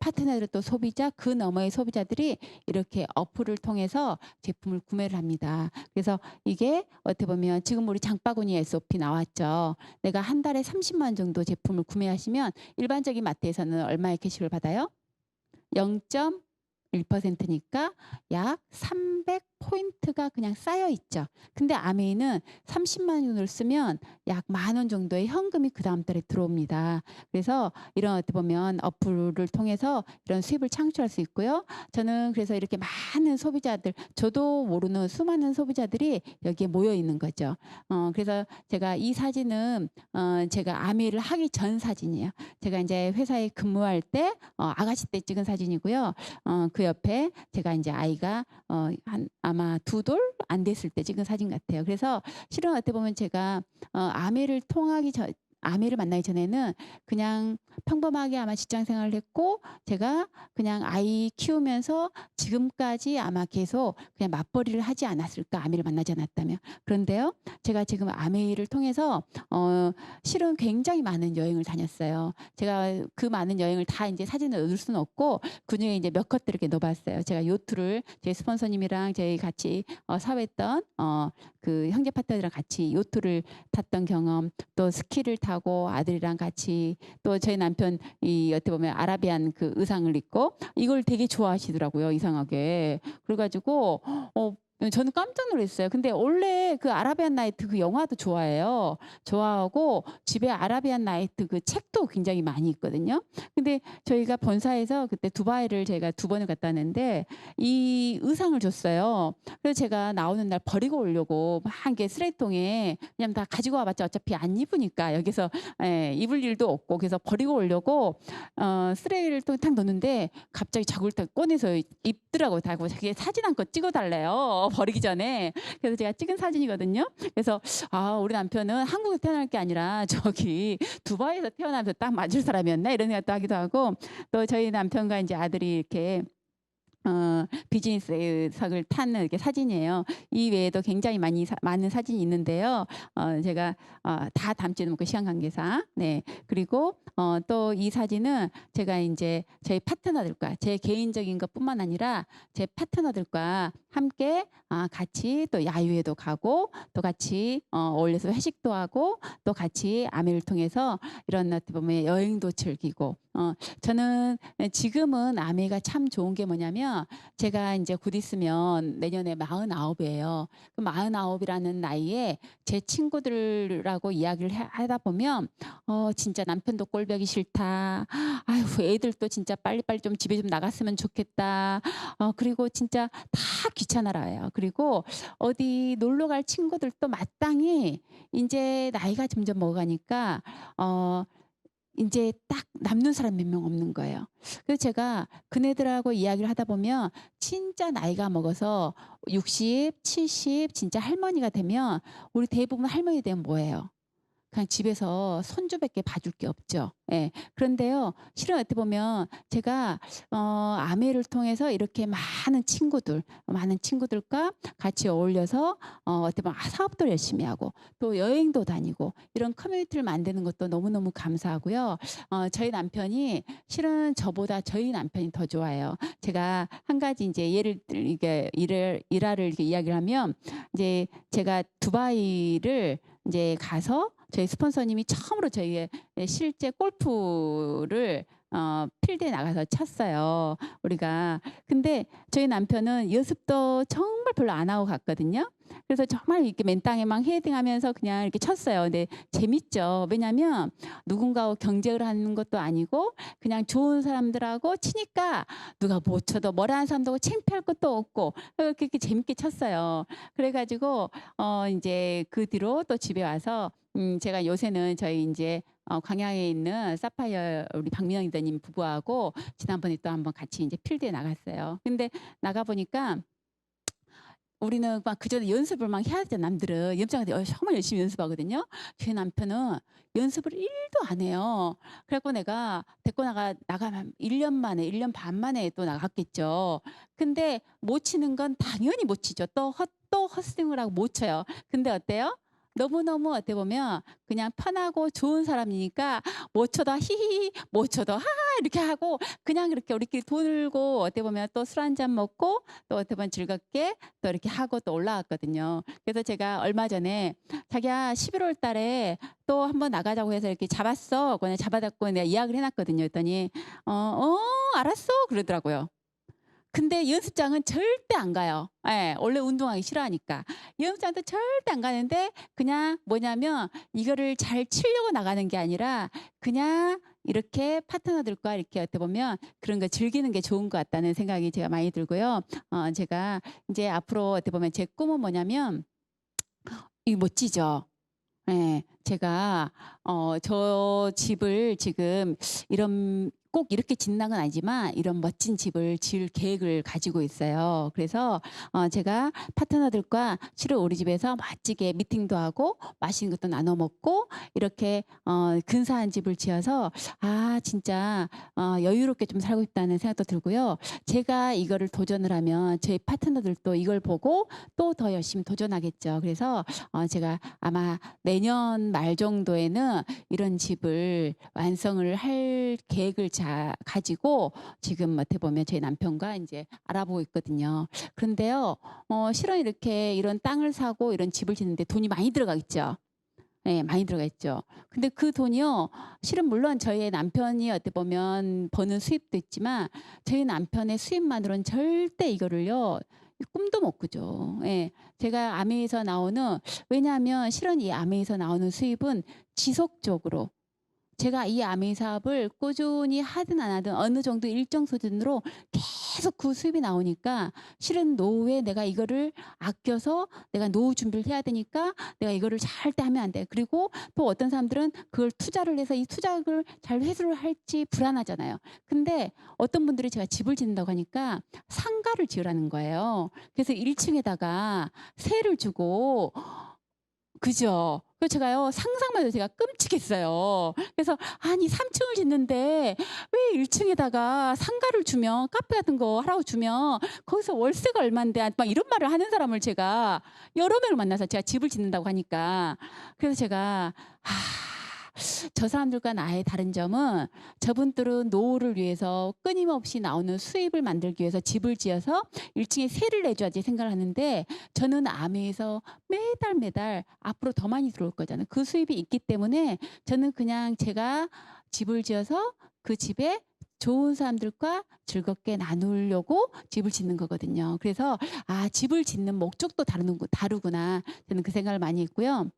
또 소비자, 그 너머의 소비자들이 이렇게 어플을 통해서 제품을 구매를 합니다. 그래서 이게 어떻게 보면 지금 우리 장바구니 SOP 나왔죠. 내가 한 달에 30만 원 정도 제품을 구매하시면 일반적인 마트에서는 얼마의 캐시를 받아요? 0.1%니까 약 300포인트가 그냥 쌓여 있죠. 근데 아메이는 30만 원을 쓰면 약 10,000원 정도의 현금이 그 다음 달에 들어옵니다. 그래서 이런 어떻게 보면 어플을 통해서 이런 수입을 창출할 수 있고요. 저는 그래서 이렇게 많은 소비자들, 저도 모르는 수많은 소비자들이 여기에 모여 있는 거죠. 그래서 제가 이 사진은 제가 아메이를 하기 전 사진이에요. 제가 이제 회사에 근무할 때 아가씨 때 찍은 사진이고요. 그 옆에 제가 이제 아이가 아마 2돌 안 됐을 때 찍은 사진 같아요. 그래서 실은 어떻게 보면 제가 아메를 만나기 전에는 그냥 평범하게 아마 직장 생활을 했고 제가 그냥 아이 키우면서 지금까지 아마 계속 그냥 맞벌이를 하지 않았을까, 아메를 만나지 않았다면. 그런데요, 제가 지금 아메이를 통해서 실은 굉장히 많은 여행을 다녔어요. 제가 그 많은 여행을 다 이제 사진을 넣을 수는 없고 그중에 이제 몇 컷들을 이렇게 넣어봤어요. 제가 요트를 저희 스폰서님이랑 저희 같이 사회했던 그 형제 파트너들이랑 같이 요트를 탔던 경험, 또 스키를 타고 아들이랑 같이, 또 저희 남편 이 어떻게 보면 아라비안 그 의상을 입고 이걸 되게 좋아하시더라고요, 이상하게. 그래가지고 저는 깜짝 놀랐어요. 근데 원래 그 아라비안 나이트 그 영화도 좋아해요. 좋아하고 집에 아라비안 나이트 그 책도 굉장히 많이 있거든요. 근데 저희가 본사에서 그때 두바이를 제가 2번을 갔다 왔는데 이 의상을 줬어요. 그래서 제가 나오는 날 버리고 오려고 막 이렇게 쓰레기통에 그냥 다 가지고 와봤자 어차피 안 입으니까 여기서 입을 일도 없고, 그래서 버리고 오려고 쓰레기를 또 딱 넣는데 갑자기 자국을 딱 꺼내서 입더라고요. 다 자기 사진 한 컷 찍어달래요. 버리기 전에. 그래서 제가 찍은 사진이거든요. 그래서 우리 남편은 한국에서 태어날 게 아니라 저기 두바이에서 태어나면서 딱 맞을 사람이었나 이런 생각도 하기도 하고, 또 저희 남편과 이제 아들이 이렇게 비즈니스석을 타는 이렇게 사진이에요. 이 외에도 굉장히 많은 사진이 있는데요. 제가 다 담지는 못고 시간 관계상. 네. 그리고 또 이 사진은 제가 이제 저희 파트너들과 제 개인적인 것뿐만 아니라 제 파트너들과 함께 같이 또 야유회도 가고 또 같이 어울려서 회식도 하고 또 같이 아메를 통해서 이런 어떻게 보면 여행도 즐기고, 저는 지금은 아메가 참 좋은 게 뭐냐면 제가 이제 곧 있으면 내년에 49이에요. 그 49이라는 나이에 제 친구들하고 이야기를 하다 보면 진짜 남편도 꼴보기 싫다. 아유, 애들도 진짜 빨리빨리 좀 집에 좀 나갔으면 좋겠다. 그리고 진짜 다 귀찮아라요. 그리고 어디 놀러 갈 친구들도 마땅히 이제 나이가 점점 먹어가니까 이제 딱 남는 사람 몇 명 없는 거예요. 그래서 제가 그네들하고 이야기를 하다 보면 진짜 나이가 먹어서 60, 70 진짜 할머니가 되면 우리 대부분 할머니 되면 뭐예요? 그냥 집에서 손주밖에 봐줄 게 없죠. 예. 그런데요, 실은 어떻게 보면 제가 아메를 통해서 이렇게 많은 친구들과 같이 어울려서 어떻게 보면 사업도 열심히 하고 또 여행도 다니고 이런 커뮤니티를 만드는 것도 너무너무 감사하고요. 저희 남편이 실은 저보다 저희 남편이 더 좋아요. 제가 한 가지 이제 이게 일화를 이렇게 이야기를 하면, 이제 제가 두바이를 이제 가서 저희 스폰서님이 처음으로 저희의 실제 골프를 필드에 나가서 쳤어요. 우리가. 근데 저희 남편은 연습도 정말 별로 안 하고 갔거든요. 그래서 정말 이렇게 맨 땅에 막 헤딩하면서 그냥 이렇게 쳤어요. 근데 재밌죠. 왜냐하면 누군가와 경쟁을 하는 것도 아니고 그냥 좋은 사람들하고 치니까 누가 못 쳐도 뭐라 하는 사람도 창피할 것도 없고 그렇게 재밌게 쳤어요. 그래가지고 이제 그 뒤로 또 집에 와서 제가 요새는 저희 이제 광양에 있는 사파이어 우리 박민영 이사님 부부하고 지난번에 또 한번 같이 이제 필드에 나갔어요. 근데 나가 보니까 우리는 막 그전에 연습을 막 해야 되잖아. 남들은 염장한테 정말 열심히 연습하거든요. 제 남편은 연습을 1도 안 해요. 그래갖고 내가 데리고 나가면 1년 만에 1년 반 만에 또 나갔겠죠. 근데 못 치는 건 당연히 못 치죠. 또 헛스윙을 하고 못 쳐요. 근데 어때요? 너무너무 어떻게 보면 그냥 편하고 좋은 사람이니까 못 쳐도 히히히, 못 쳐도 하하 이렇게 하고 그냥 이렇게 우리끼리 돌고 어떻게 보면 또 술 한 잔 먹고 또 어떻게 보면 즐겁게 또 이렇게 하고 또 올라왔거든요. 그래서 제가 얼마 전에 자기야 11월 달에 또 한번 나가자고 해서 이렇게 잡았어. 그냥 잡아갖고 내가 이야기를 해놨거든요. 그랬더니 알았어 그러더라고요. 근데 연습장은 절대 안 가요. 예, 원래 운동하기 싫어하니까. 연습장도 절대 안 가는데 그냥 뭐냐면 이거를 잘 치려고 나가는 게 아니라 그냥 이렇게 파트너들과 이렇게 어떻게 보면 그런 거 즐기는 게 좋은 것 같다는 생각이 제가 많이 들고요. 제가 이제 앞으로 어떻게 보면 제 꿈은 뭐냐면 이 멋지죠. 예, 제가 저 집을 지금 꼭 이렇게 짓는 건 아니지만 이런 멋진 집을 지을 계획을 가지고 있어요. 그래서 제가 파트너들과 실은 우리 집에서 멋지게 미팅도 하고 맛있는 것도 나눠 먹고 이렇게 근사한 집을 지어서 진짜 여유롭게 좀 살고 싶다는 생각도 들고요. 제가 이거를 도전을 하면 저희 파트너들도 이걸 보고 또 더 열심히 도전하겠죠. 그래서 제가 아마 내년 말 정도에는 이런 집을 완성을 할 계획을 가지고 지금 어떻게 보면 저희 남편과 이제 알아보고 있거든요. 그런데요, 실은 이렇게 이런 땅을 사고 이런 집을 짓는데 돈이 많이 들어가겠죠. 네, 많이 들어가겠죠. 근데 그 돈이요, 실은 물론 저희 남편이 어떻게 보면 버는 수입도 있지만 저희 남편의 수입만으로는 절대 이거를요, 꿈도 못 꾸죠. 예. 제가 아메에서 나오는, 왜냐하면 실은 이 아메에서 나오는 수입은 지속적으로 제가 이 아메이 사업을 꾸준히 하든 안 하든 어느 정도 일정 수준으로 계속 그 수입이 나오니까 실은 노후에 내가 이거를 아껴서 내가 노후 준비를 해야 되니까 내가 이거를 절대 하면 안 돼. 그리고 또 어떤 사람들은 그걸 투자를 해서 이 투자를 잘 회수를 할지 불안하잖아요. 근데 어떤 분들이 제가 집을 짓는다고 하니까 상가를 지으라는 거예요. 그래서 1층에다가 세를 주고 그죠. 그래서 제가요, 상상만 해도 제가 끔찍했어요. 그래서, 아니, 3층을 짓는데, 왜 1층에다가 상가를 주면, 카페 같은 거 하라고 주면, 거기서 월세가 얼만데, 막 이런 말을 하는 사람을 제가 여러 명을 만나서 제가 집을 짓는다고 하니까. 그래서 제가, 저 사람들과 나의 다른 점은 저분들은 노후를 위해서 끊임없이 나오는 수입을 만들기 위해서 집을 지어서 1층에 세를 내줘야지 생각을 하는데 저는 아메에서 매달 앞으로 더 많이 들어올 거잖아요. 그 수입이 있기 때문에 저는 그냥 제가 집을 지어서 그 집에 좋은 사람들과 즐겁게 나누려고 집을 짓는 거거든요. 그래서 집을 짓는 목적도 다르구나. 저는 그 생각을 많이 했고요.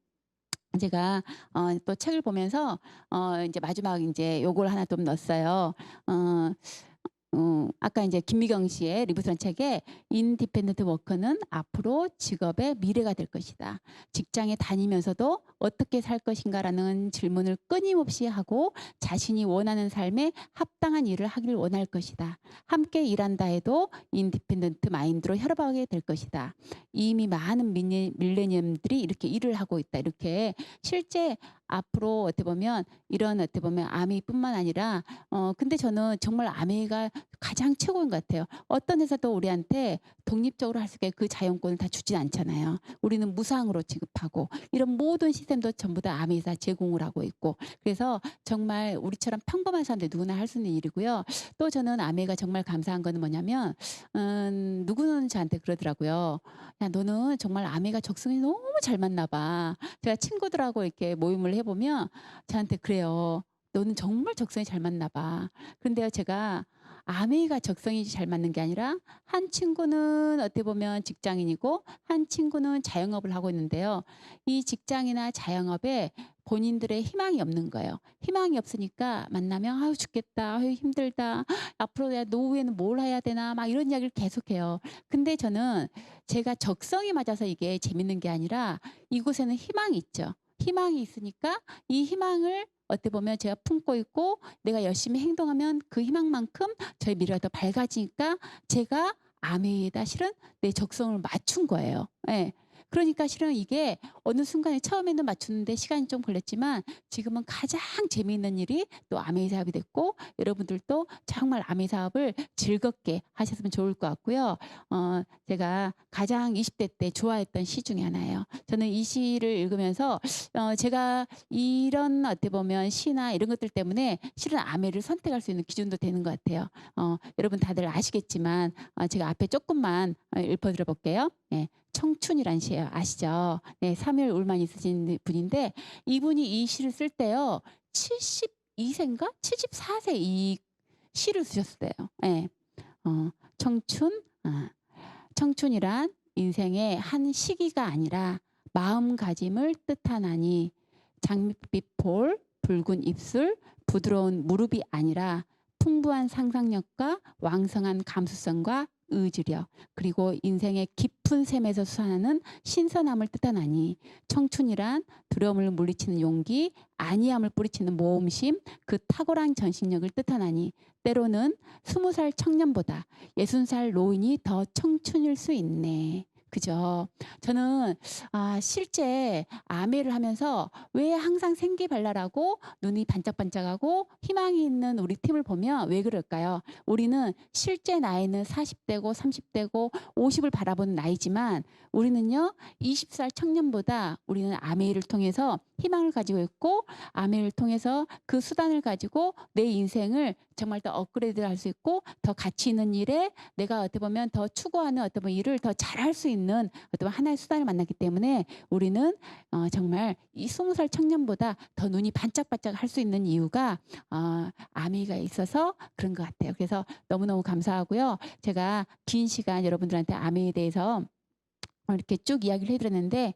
제가 또 책을 보면서 이제 마지막 이제 요걸 하나 좀 넣었어요. 아까 이제 김미경 씨의 리뷰스라는 책에 인디펜던트 워커는 앞으로 직업의 미래가 될 것이다. 직장에 다니면서도 어떻게 살 것인가라는 질문을 끊임없이 하고 자신이 원하는 삶에 합당한 일을 하길 원할 것이다. 함께 일한다 해도 인디펜던트 마인드로 협업하게 될 것이다. 이미 많은 밀레니엄들이 이렇게 일을 하고 있다. 이렇게 실제 앞으로 어떻게 보면 이런 어떻게 보면 아메이뿐만 아니라 근데 저는 정말 아메이가 가장 최고인 것 같아요. 어떤 회사도 우리한테 독립적으로 할 수 있게 그 자용권을 다 주진 않잖아요. 우리는 무상으로 지급하고 이런 모든 시스템도 전부 다 아메이에서 제공을 하고 있고 그래서 정말 우리처럼 평범한 사람들 누구나 할 수 있는 일이고요. 또 저는 아메이가 정말 감사한 거는 뭐냐면 누구는 저한테 그러더라고요. 야 너는 정말 아메이가 적성이 너무 잘 맞나 봐. 제가 친구들하고 이렇게 모임을 해보면 저한테 그래요. 너는 정말 적성이 잘 맞나 봐. 그런데요 제가 아메이가 적성이 잘 맞는 게 아니라 한 친구는 어떻게 보면 직장인이고 한 친구는 자영업을 하고 있는데요. 이 직장이나 자영업에 본인들의 희망이 없는 거예요. 희망이 없으니까 만나면 아유 죽겠다, 아유 힘들다, 앞으로 내가 노후에는 뭘 해야 되나 막 이런 이야기를 계속해요. 근데 저는 제가 적성이 맞아서 이게 재밌는 게 아니라 이곳에는 희망이 있죠. 희망이 있으니까 이 희망을 어떻게 보면 제가 품고 있고 내가 열심히 행동하면 그 희망만큼 저의 미래가 더 밝아지니까 제가 아메이에다 실은 내 적성을 맞춘 거예요. 예. 그러니까 실은 이게 어느 순간에 처음에는 맞추는데 시간이 좀 걸렸지만 지금은 가장 재미있는 일이 또 아메이 사업이 됐고 여러분들도 정말 아메이 사업을 즐겁게 하셨으면 좋을 것 같고요. 제가 가장 20대 때 좋아했던 시 중에 하나예요. 저는 이 시를 읽으면서 제가 이런 어떻게 보면 시나 이런 것들 때문에 실은 아메이를 선택할 수 있는 기준도 되는 것 같아요. 여러분 다들 아시겠지만 제가 앞에 조금만 읊어드려 볼게요. 네, 청춘이란 시예요. 아시죠? 네, 사무엘 울만 있으신 분인데 이분이 이 시를 쓸 때요. 72세인가? 74세 이 시를 쓰셨어요. 네. 청춘. 청춘이란 인생의 한 시기가 아니라 마음가짐을 뜻하나니 장밋빛 볼, 붉은 입술, 부드러운 무릎이 아니라 풍부한 상상력과 왕성한 감수성과 의지력 그리고 인생의 깊은 샘에서 수산하는 신선함을 뜻하나니 청춘이란 두려움을 물리치는 용기, 안이함을 뿌리치는 모험심, 그 탁월한 전식력을 뜻하나니 때로는 20살 청년보다 60살 노인이 더 청춘일 수 있네. 그죠? 저는 실제 아메를 하면서 왜 항상 생기발랄하고 눈이 반짝반짝하고 희망이 있는 우리 팀을 보면 왜 그럴까요? 우리는 실제 나이는 40대고 30대고 50을 바라보는 나이지만 우리는요 20살 청년보다 우리는 아메이를 통해서 희망을 가지고 있고 아메이를 통해서 그 수단을 가지고 내 인생을 정말 더 업그레이드를 할 수 있고 더 가치 있는 일에 내가 어떻게 보면 더 추구하는 어떤 일을 더 잘할 수 있는 어떤 하나의 수단을 만났기 때문에 우리는 정말 이 20살 청년보다 더 눈이 반짝반짝 할 수 있는 이유가 아메이가 있어서 그런 것 같아요. 그래서 너무너무 감사하고요. 제가 긴 시간 여러분들한테 아메이에 대해서 이렇게 쭉 이야기를 해드렸는데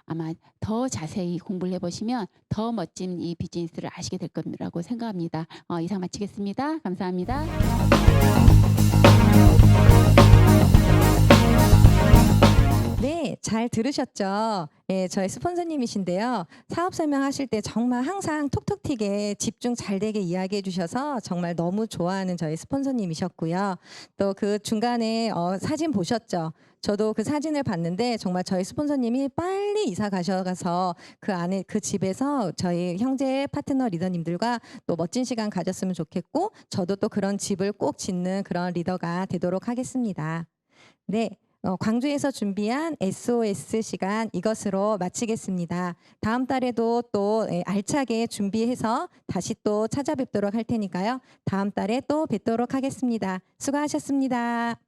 아마 더 자세히 공부를 해보시면 더 멋진 이 비즈니스를 아시게 될 거라고 생각합니다. 이상 마치겠습니다. 감사합니다. 네, 잘 들으셨죠? 예, 저희 스폰서님이신데요. 사업 설명하실 때 정말 항상 톡톡 튀게 집중 잘 되게 이야기해 주셔서 정말 너무 좋아하는 저희 스폰서님이셨고요. 또 그 중간에 사진 보셨죠? 저도 그 사진을 봤는데 정말 저희 스폰서님이 빨리 이사 가셔가서 그 안에 그 집에서 저희 형제 파트너 리더님들과 또 멋진 시간 가졌으면 좋겠고 저도 또 그런 집을 꼭 짓는 그런 리더가 되도록 하겠습니다. 네. 광주에서 준비한 SOS 시간 이것으로 마치겠습니다. 다음 달에도 또 알차게 준비해서 다시 또 찾아뵙도록 할 테니까요. 다음 달에 또 뵙도록 하겠습니다. 수고하셨습니다.